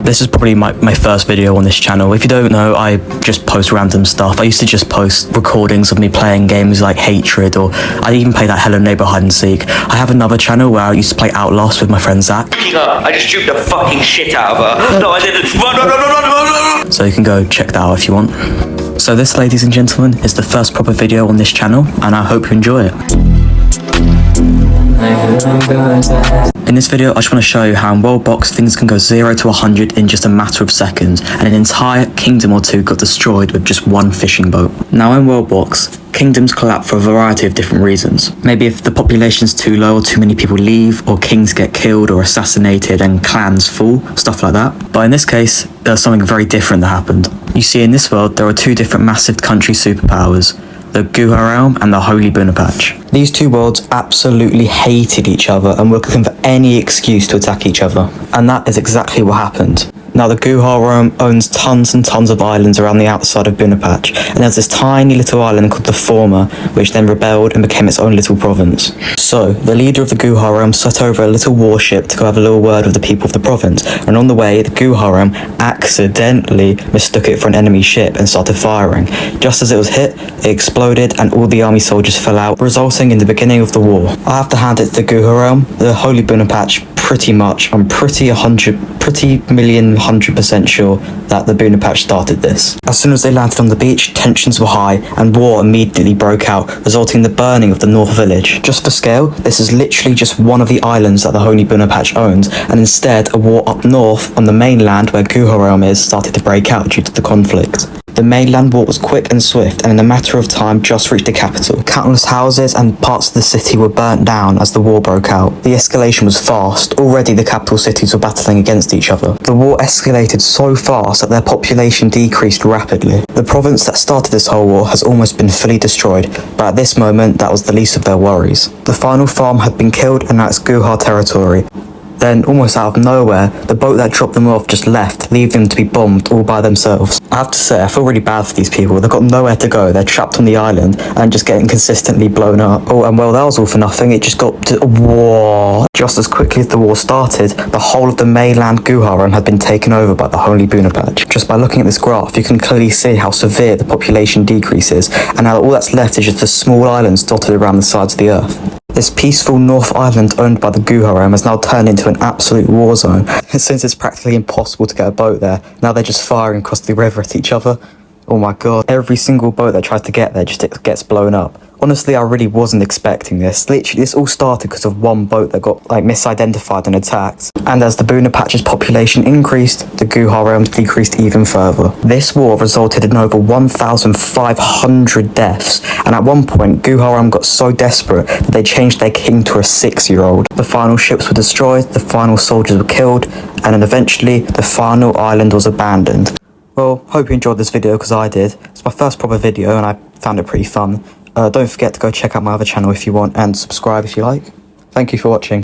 This is probably my first video on this channel. If you don't know, I just post random stuff. I used to just post recordings of me playing games like Hatred, or I even play that Hello Neighbor hide and seek. I have another channel where I used to play Outlast with my friend Zach. I just juked the fucking shit out of her. No, I didn't. Run. So you can go check that out if you want. So this, ladies and gentlemen, is the first proper video on this channel, and I hope you enjoy it. In this video, I just want to show you how in Worldbox things can go 0 to 100 in just a matter of seconds, and an entire kingdom or two got destroyed with just one fishing boat. Now in Worldbox, kingdoms collapse for a variety of different reasons. Maybe if the population's too low or too many people leave, or kings get killed or assassinated and clans fall, stuff like that. But in this case, there's something very different that happened. You see, in this world, there are two different massive country superpowers, the Guhar Realm and the Holy Bunapatch. These two worlds absolutely hated each other and were looking for any excuse to attack each other. And that is exactly what happened. Now the Guhar Realm owns tons and tons of islands around the outside of Bunapatch, and there's this tiny little island called the Former, which then rebelled and became its own little province. So, the leader of the Guhar Realm set over a little warship to go have a little word with the people of the province, and on the way, the Guhar Realm accidentally mistook it for an enemy ship and started firing. Just as it was hit, it exploded and all the army soldiers fell out, resulting in the beginning of the war. I have to hand it to the Guhar Realm, the Holy Bunapatch, pretty much. I'm pretty 100% sure that the Bunapatch started this. As soon as they landed on the beach, tensions were high and war immediately broke out, resulting in the burning of the North Village. Just for scale, this is literally just one of the islands that the Holy Bunapatch owns, and instead a war up north on the mainland where Guhar Realm is started to break out due to the conflict. The mainland war was quick and swift, and in a matter of time just reached the capital. Countless houses and parts of the city were burnt down as the war broke out. The escalation was fast. Already the capital cities were battling against each other. The war escalated so fast that their population decreased rapidly. The province that started this whole war has almost been fully destroyed, but at this moment that was the least of their worries. The final farm had been killed and now it's Guhar territory. Then, almost out of nowhere, the boat that dropped them off just left, leaving them to be bombed all by themselves. I have to say, I feel really bad for these people. They've got nowhere to go, they're trapped on the island and just getting consistently blown up. Oh, and well, that was all for nothing. It just got to war. Just as quickly as the war started, the whole of the mainland Guhar Realm had been taken over by the Holy Bunapatch. Just by looking at this graph, you can clearly see how severe the population decreases, and now all that's left is just the small islands dotted around the sides of the earth. This peaceful North Island owned by the Guhar Realm has now turned into an absolute war zone. Since it's practically impossible to get a boat there, now they're just firing across the river at each other. Oh my god, every single boat that tries to get there just gets blown up. Honestly, I really wasn't expecting this. Literally, this all started because of one boat that got misidentified and attacked. And as the Bunapatch's population increased, the Guhar Realm decreased even further. This war resulted in over 1,500 deaths, and at one point, Guhar Realm got so desperate that they changed their king to a 6-year-old. The final ships were destroyed, the final soldiers were killed, and then eventually, the final island was abandoned. Well, hope you enjoyed this video because I did. It's my first proper video and I found it pretty fun. Don't forget to go check out my other channel if you want, and subscribe if you like. Thank you for watching.